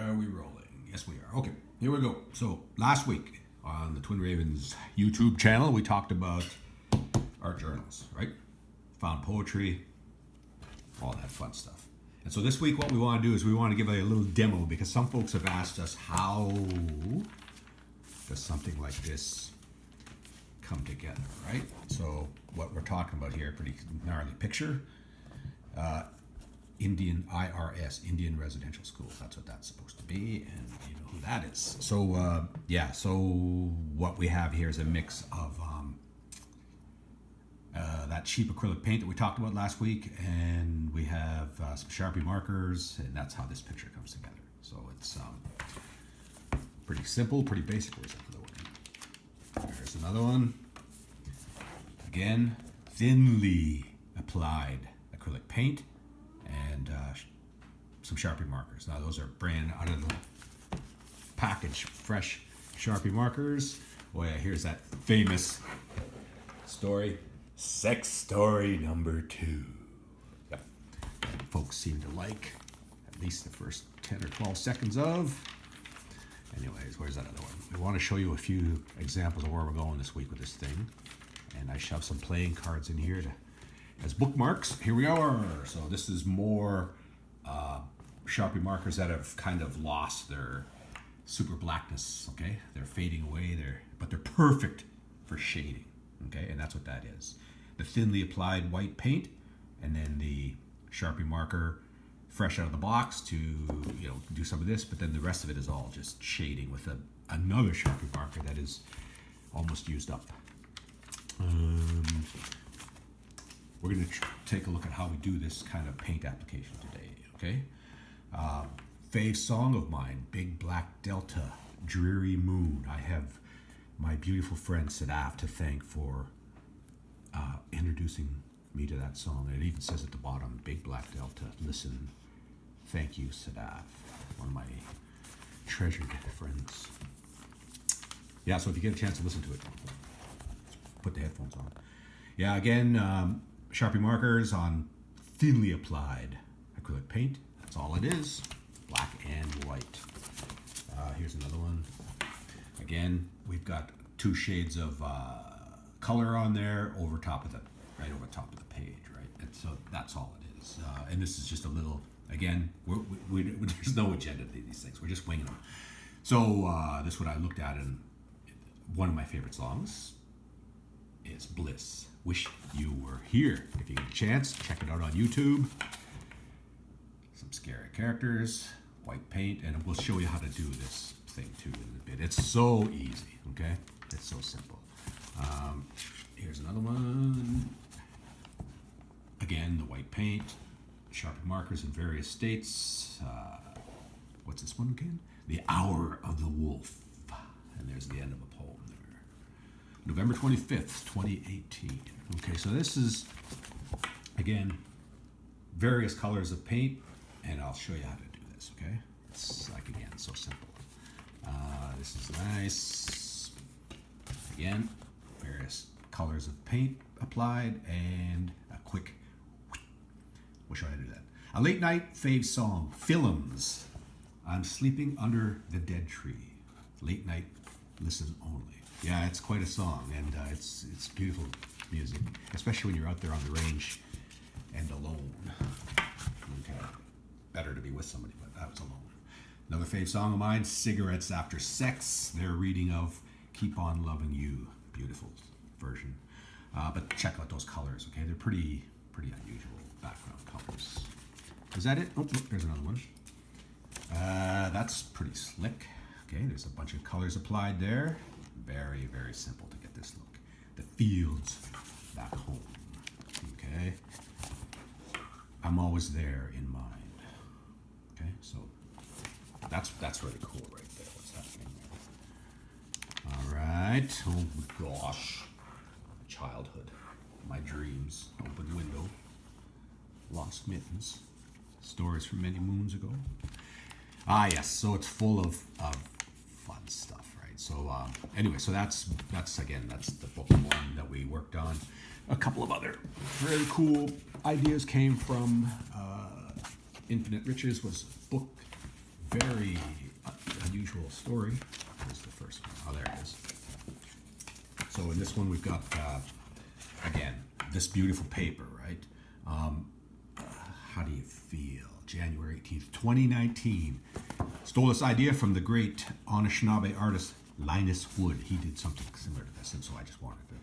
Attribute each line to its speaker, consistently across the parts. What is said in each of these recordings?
Speaker 1: Are we rolling? Yes, we are. Okay, here we go. So last week on the Twin Ravens YouTube channel, we talked about art journals, right? Found poetry, all that fun stuff. And so this week what we want to do is we want to give a little demo because some folks have asked us how does something like this come together, right? So what we're talking about here, pretty gnarly picture. Indian IRS, Indian Residential School. That's what that's supposed to be, and you know who that is. So so what we have here is a mix of that cheap acrylic paint that we talked about last week, and we have some Sharpie markers, and that's how this picture comes together. So it's pretty simple, pretty basic. Where's that other one? There's another one. Again, thinly applied acrylic paint and some Sharpie markers. Now those are brand out of the package, fresh Sharpie markers. Oh yeah, here's that famous story, sex story number 2. Yep. That folks seem to like at least the first 10 or 12 seconds of. Anyways, where's that other one? We want to show you a few examples of where we're going this week with this thing. And I shoved some playing cards in here as bookmarks. Here we are. So this is more Sharpie markers that have kind of lost their super blackness, okay? They're fading away, but they're perfect for shading, okay? And that's what that is. The thinly applied white paint, and then the Sharpie marker fresh out of the box to, you know, do some of this, but then the rest of it is all just shading with another Sharpie marker that is almost used up. We're going to take a look at how we do this kind of paint application today, okay? Fave song of mine, Big Black Delta, Dreary Moon. I have my beautiful friend Sadaf to thank for introducing me to that song. And it even says at the bottom, Big Black Delta, listen, thank you, Sadaf, one of my treasured friends. Yeah, so if you get a chance to listen to it, put the headphones on. Yeah, again, Sharpie markers on thinly applied acrylic paint. That's all it is, black and white. Here's another one. Again, we've got 2 shades of color on there over top of right over top of the page, right? And so that's all it is. And this is just a little, again, there's no agenda to these things. We're just winging them. So this is what I looked at, and one of my favorite songs is Bliss. Wish You Were Here. If you get a chance, check it out on YouTube. Some scary characters, white paint, and we'll show you how to do this thing too in a bit. It's so easy, okay? It's so simple. Here's another one. Again, the white paint, Sharpie markers in various states. What's this one again? The Hour of the Wolf. And there's the end of a poem there. November 25th, 2018. Okay, so this is, again, various colors of paint, and I'll show you how to do this, okay? It's like, again, so simple. This is nice. Again, various colors of paint applied, and a quick, we'll show you how to do that. A late night fave song, Films. I'm sleeping under the dead tree. Late night, listen only. Yeah, it's quite a song, and it's beautiful music, especially when you're out there on the range and alone. Okay, better to be with somebody, but I was alone. Another fave song of mine, Cigarettes After Sex. Their reading of Keep On Loving You. Beautiful version. But check out those colors, okay? They're pretty unusual background colors. Is that it? Oh, look, there's another one. That's pretty slick. Okay, there's a bunch of colors applied there. Very, very simple to get this look. The fields back home. Okay. I'm always there in mind. Okay, so that's really cool right there. What's happening there? All right. Oh gosh. Childhood. My dreams. Open window. Lost mittens. Stories from many moons ago. Ah, yes. So it's full of fun stuff, right? So anyway, so that's the book one that we worked on. A couple of other very cool ideas came from Infinite Riches. Was book very unusual story. Here's the first one. Oh, there it is. So in this one, we've got, again, this beautiful paper, right? How do you feel? January 18th, 2019. Stole this idea from the great Anishinaabe artist Linus Wood. He did something similar to this, and so I just wanted to,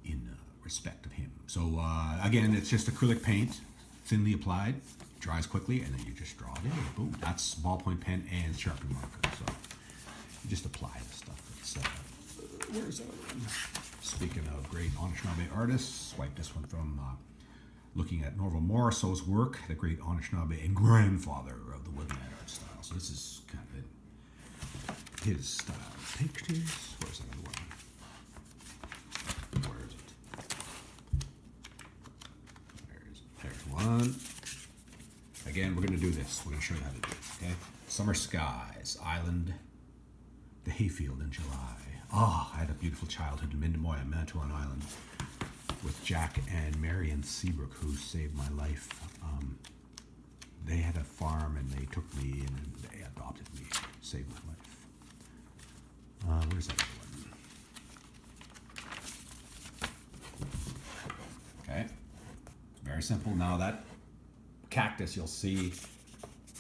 Speaker 1: in respect of him. So again, it's just acrylic paint, thinly applied, dries quickly, and then you just draw it in. Boom. That's ballpoint pen and Sharpie marker. So you just apply the stuff. It's, where's that one? Speaking of great Anishinaabe artists, swipe this one from looking at Norval Morrisseau's work, the great Anishinaabe and grandfather of the woodland art style. So this is kind of his style. Pictures. Where's another one? Where is it? There's one. Again, we're going to do this. We're going to show you how to do this. Okay. Summer skies, island, the hayfield in July. Ah, I had a beautiful childhood in Mindamoya, Manitoulin Island, with Jack and Marion Seabrook, who saved my life. They had a farm, and they took me, and they adopted me, saved my life. Where's that other one? Okay, very simple. Now that cactus, you'll see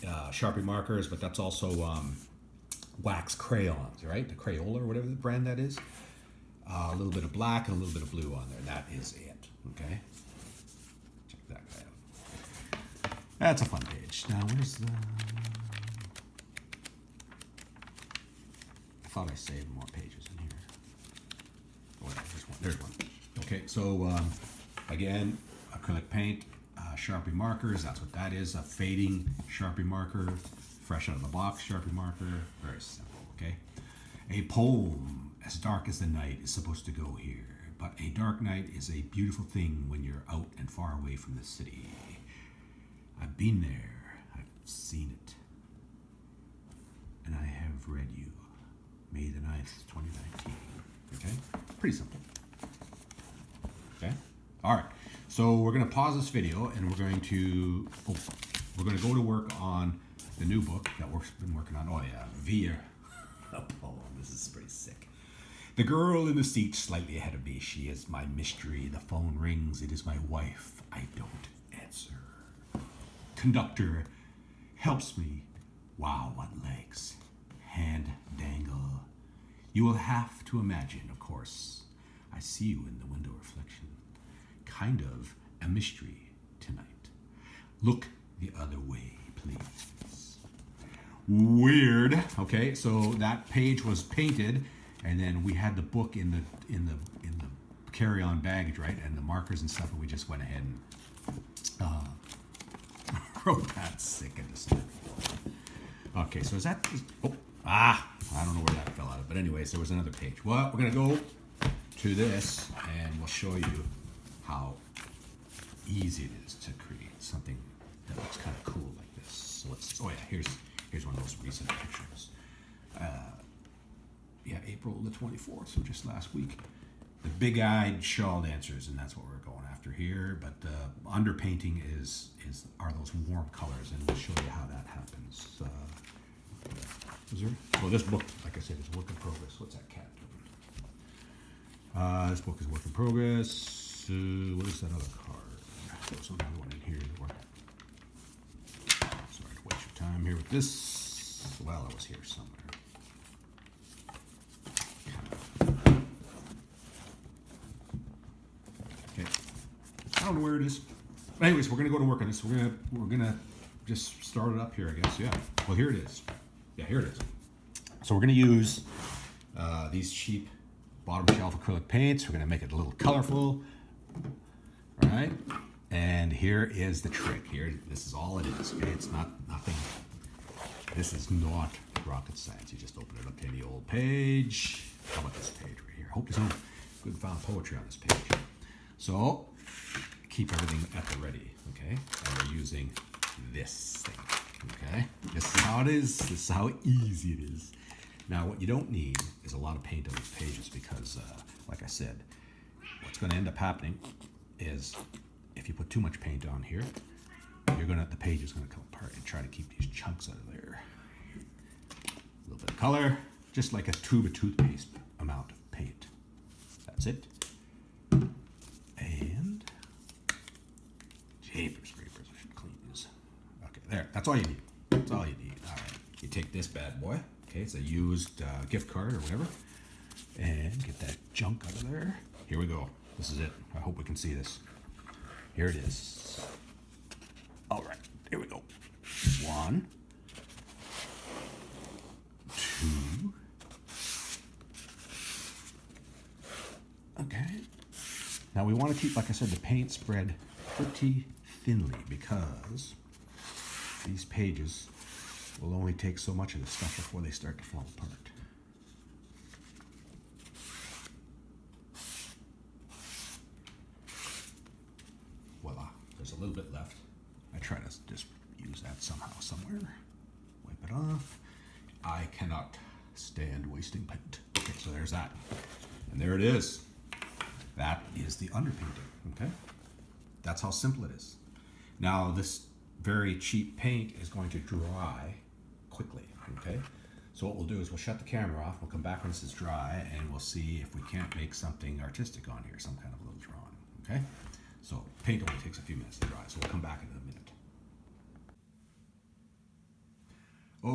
Speaker 1: Sharpie markers, but that's also wax crayons, right? The Crayola, or whatever the brand that is. A little bit of black and a little bit of blue on there. That is it. Okay. Check that guy out. That's a fun page. Now, where's the? I thought I saved more pages in here. Oh, there's one. There's one. Okay. So again, acrylic paint, Sharpie markers. That's what that is. A fading Sharpie marker, fresh out of the box Sharpie marker. Very simple. Okay. A poem as dark as the night is supposed to go here, but a dark night is a beautiful thing when you're out and far away from the city. I've been there, I've seen it, and I have read you. May the 9th, 2019. Okay? Pretty simple. Okay? All right. So we're going to pause this video, and we're going to go to work on the new book that we've been working on. Oh yeah, via a poem. This is pretty sick. The girl in the seat slightly ahead of me, she is my mystery. The phone rings, it is my wife. I don't answer. Conductor helps me. Wow, what legs. Hand dangle. You will have to imagine, of course. I see you in the window reflection. Kind of a mystery tonight. Look the other way, please. Weird. Okay, so that page was painted, and then we had the book in the carry-on baggage, right, and the markers and stuff, and we just went ahead and wrote that sick in the center. Okay, so is that? I don't know where that fell out of, but anyways, there was another page. Well, we're gonna go to this, and we'll show you how easy it is to create something that looks kind of cool like this. So let's. Oh yeah, here's one of those recent pictures. Yeah, April the 24th, so just last week. The big-eyed shawl dancers, and that's what we're going after here. But underpainting are those warm colors, and we'll show you how that happens. Is there? Well, this book, like I said, is work in progress. What's that cat doing? This book is work in progress. What is that other card? There's another one in here. Sorry to waste your time here with this. Well, I was here somewhere. Okay. I don't know where it is. But anyways, we're gonna go to work on this. We're gonna just start it up here, I guess. Yeah. Well, here it is. Yeah, here it is. So we're gonna use these cheap bottom shelf acrylic paints. We're gonna make it a little colorful. All right. And here is the trick. Here, this is all it is. Okay, it's nothing. This is not rocket science. You just open it up to any old page. How about this page right here? I hope there's no good found poetry on this page. So keep everything at the ready. Okay, and we're using this thing. Okay, this is how it is. This is how easy it is. Now, what you don't need is a lot of paint on these pages because, like I said, what's going to end up happening is if you put too much paint on here, the page is gonna come apart and try to keep these chunks out of there. A little bit of color, just like a tube of toothpaste amount of paint. That's it. And jeepers creepers, I should clean these. Okay, there. That's all you need. That's all you need. All right. You take this bad boy. Okay, it's a used gift card or whatever, and get that junk out of there. Here we go. This is it. I hope we can see this. Here it is. All right. Here we go. 1, 2. Okay. Now we want to keep, like I said, the paint spread pretty thinly because these pages will only take so much of the stuff before they start to fall apart. Voila. There's a little bit left. I try to just use that somehow, somewhere. Wipe it off. I cannot stand wasting paint. Okay, so there's that. And there it is. That is the underpainting, okay? That's how simple it is. Now, this very cheap paint is going to dry quickly, okay? So what we'll do is we'll shut the camera off, we'll come back when this is dry, and we'll see if we can't make something artistic on here, some kind of little drawing, okay? So paint only takes a few minutes to dry, so we'll come back in a minute.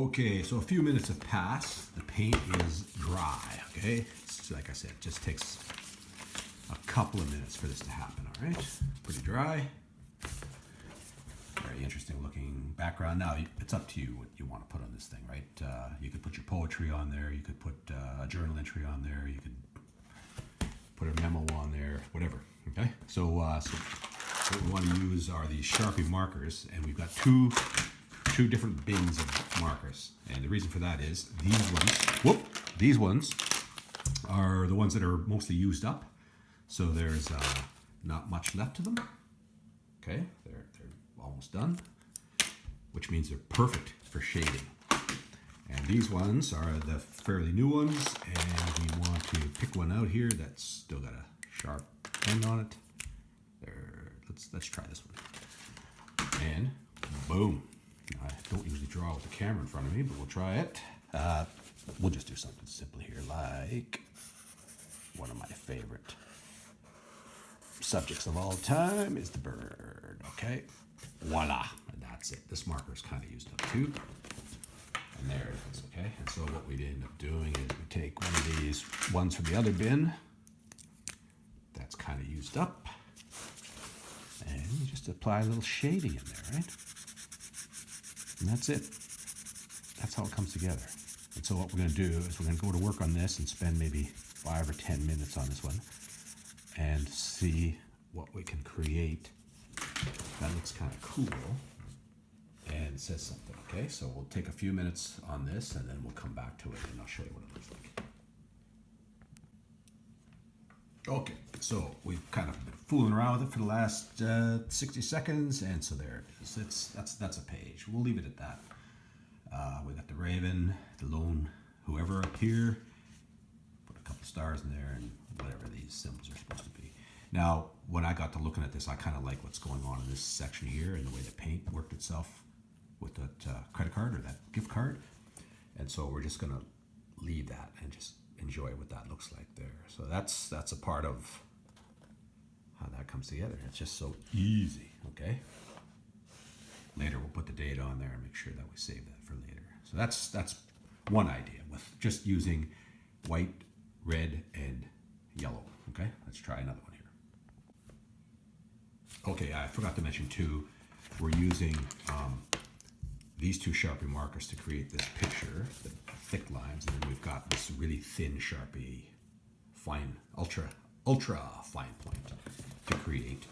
Speaker 1: Okay, so a few minutes have passed. The paint is dry, okay? It's, like I said, it just takes a couple of minutes for this to happen, all right? Pretty dry. Very interesting looking background. Now, it's up to you what you want to put on this thing, right? You could put your poetry on there. You could put a journal entry on there. You could put a memo on there, whatever, okay? So what we want to use are these Sharpie markers, and we've got two different bins of markers. And the reason for that is these ones are the ones that are mostly used up. So there's not much left to them. Okay, they're almost done, which means they're perfect for shading. And these ones are the fairly new ones, and we want to pick one out here that's still got a sharp end on it. There, let's try this one. And boom. I don't usually draw with the camera in front of me, but we'll try it. We'll just do something simple here, like one of my favorite subjects of all time is the bird, okay? Voila, and that's it. This marker is kind of used up too. And there it is, okay? And so what we end up doing is we take one of these ones from the other bin that's kind of used up, and we just apply a little shading in there, right? And that's it. That's how it comes together. And so what we're going to do is we're going to go to work on this and spend maybe 5 or 10 minutes on this one and see what we can create that looks kind of cool and says something, okay? So we'll take a few minutes on this and then we'll come back to it and I'll show you what it looks like. Okay, so we've kind of been fooling around with it for the last 60 seconds, and so there it is. That's a page. We'll leave it at that. We got the raven, the lone whoever up here. Put a couple stars in there and whatever these symbols are supposed to be. Now, when I got to looking at this, I kind of like what's going on in this section here and the way the paint worked itself with that credit card or that gift card. And so we're just going to leave that and just enjoy what that looks like there. So that's a part of how that comes together. It's just so easy, okay? Later we'll put the date on there and make sure that we save that for later. So that's one idea with just using white, red, and yellow, okay? Let's try another one here. Okay, I forgot to mention too, we're using these two Sharpie markers to create this picture, the thick lines, and then we've got this really thin Sharpie, fine, ultra fine point to create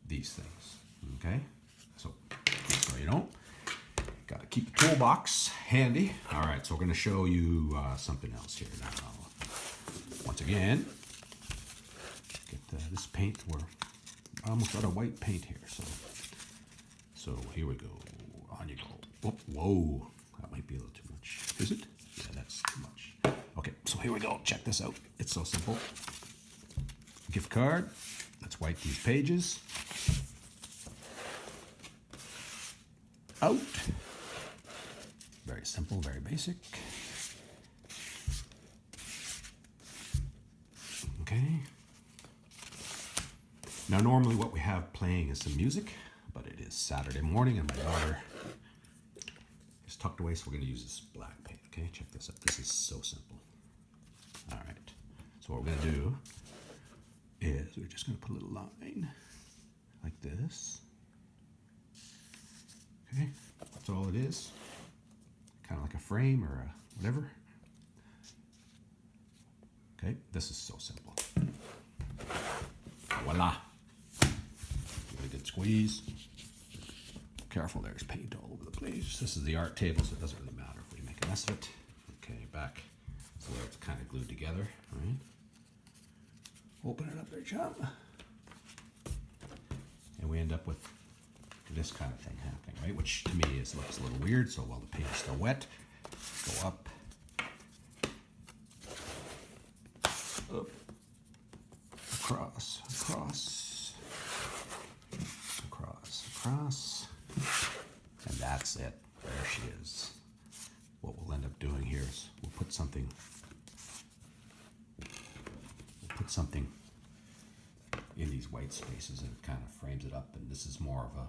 Speaker 1: these things, okay? So you know, got to keep the toolbox handy. All right, so we're going to show you something else here now. Once again, get this paint. We're almost out of white paint here, so here we go. On you go. Oh, whoa, that might be a little too much. Is it? Yeah, that's too much. Okay, so here we go. Check this out. It's so simple. Gift card. Let's wipe these pages. out. Very simple, very basic. Okay. Now normally what we have playing is some music, but it is Saturday morning and my daughter is tucked away, so we're going to use this black paint. Okay, check this out. This is so simple. All right. So what we're going to do is we're just going to put a little line like this. Okay, that's all it is. Kind of like a frame or a whatever. Okay, this is so simple. Voila. Give it a good squeeze. Careful, there's paint all over the place. This is the art table, so it doesn't really matter if we make a mess of it. Okay, back so that it's kind of glued together. All right. Open it up there, chum. And we end up with this kind of thing happening, right? Which to me looks a little weird. So while the paint is still wet, go up, across, across, and that's it. There she is. What we'll end up doing here is we'll put something in these white spaces, and it kind of frames it up. And this is more of a,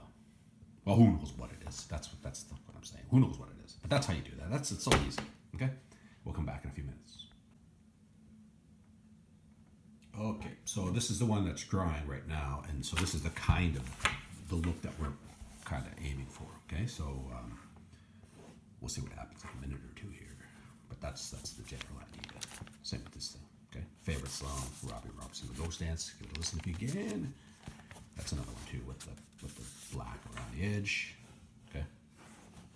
Speaker 1: well, who knows what it is? That's what I'm saying. Who knows what it is? But that's how you do that. It's so easy. Okay, we'll come back in a few minutes. Okay, so this is the one that's drying right now, and so this is the kind of the look that we're kind of aiming for. Okay, so we'll see what happens in a minute or two here, but that's the general idea. Same with this thing. Okay, favorite song, Robbie Robson, The Ghost Dance. Give it a listen if you can. That's another one too with the black around the edge. Okay,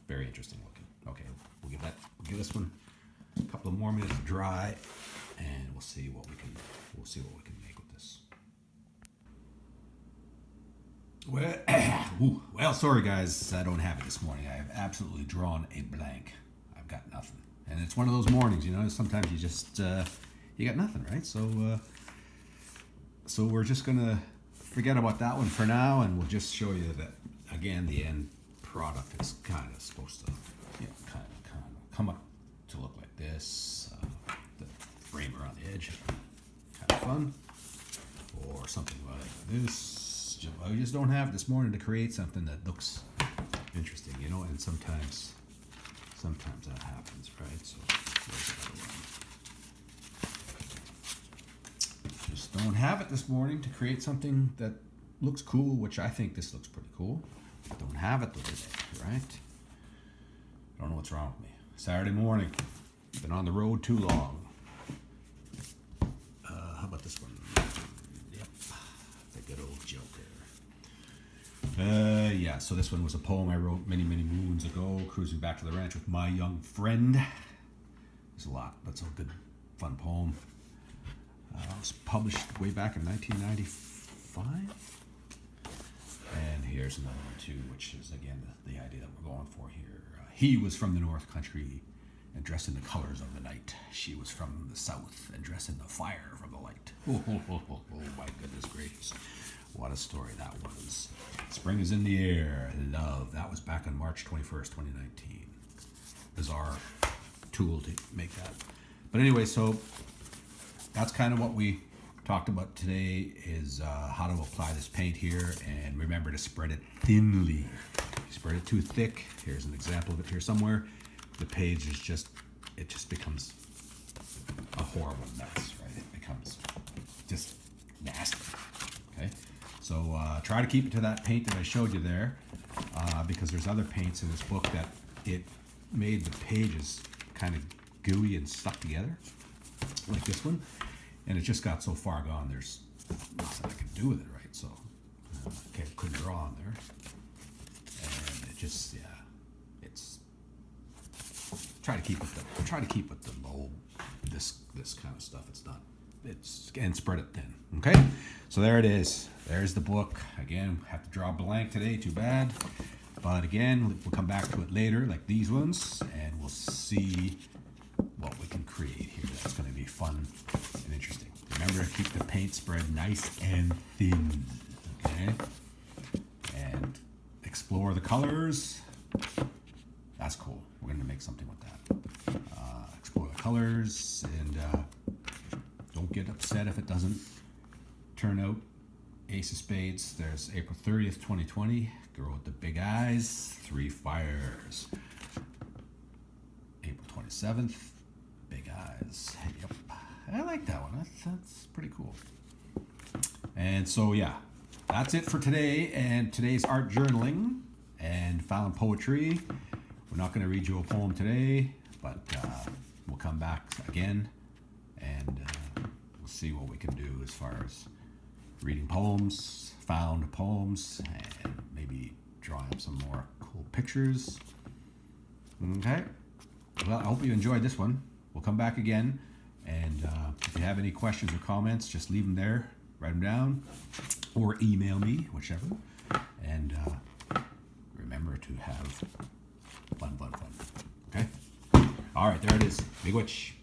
Speaker 1: very interesting looking. Okay, we'll give this one a couple of more minutes to dry, and we'll see what we can make with this. Well, sorry guys, I don't have it this morning. I have absolutely drawn a blank. I've got nothing, and it's one of those mornings, you know. Sometimes you just you got nothing, right? So we're just gonna forget about that one for now, and we'll just show you that again. The end product is kind of supposed to, kind of come up to look like this. The frame around the edge, kind of fun, or something like this. I just don't have this morning to create something that looks interesting, you know. And sometimes that happens, right? So there's another one. Just don't have it this morning to create something that looks cool, which I think this looks pretty cool. Don't have it today, right? I don't know what's wrong with me. Saturday morning, been on the road too long. How about this one? Yep, the good old Joker. Yeah, so this one was a poem I wrote many moons ago, cruising back to the ranch with my young friend. There's a lot. That's a good, fun poem. It was published way back in 1995. And here's another one too, which is again the idea that we're going for here. He was from the North Country and dressed in the colors of the night. She was from the South and dressed in the fire from the light. Oh my goodness gracious. What a story that was. Spring is in the air. Love. That was back on March 21st, 2019. Bizarre tool to make that. But anyway, so that's kind of what we talked about today, is how to apply this paint here, and remember to spread it thinly. If you spread it too thick, here's an example of it here somewhere, the page is just becomes a horrible mess, right? It becomes just nasty. Okay, so try to keep it to that paint that I showed you there, because there's other paints in this book that it made the pages kind of gooey and stuck together, like this one. And it just got so far gone, there's nothing I can do with it, right? So, couldn't draw on there. And it just, it's, try to keep with the mold, this kind of stuff. And spread it thin, okay? So there it is. There's the book. Again, have to draw blank today, too bad. But again, we'll come back to it later, like these ones, and we'll see what we can create here. That's going to be fun and interesting. Remember to keep the paint spread nice and thin, okay? And explore the colors, That's cool. We're going to make something with that. Explore the colors, and don't get upset if it doesn't turn out. Ace of Spades. There's April 30th, 2020. Girl with the big eyes. 3 fires. April 27th. Big eyes. Yep. I like that one. That's pretty cool. And so, yeah, that's it for today. And today's art journaling and found poetry. We're not going to read you a poem today, but we'll come back again, and we'll see what we can do as far as reading poems, found poems, and maybe drawing up some more cool pictures. Okay. Well, I hope you enjoyed this one. We'll come back again, and if you have any questions or comments, just leave them there, write them down, or email me, whichever. And remember to have fun. Okay? All right, there it is. Big Witch.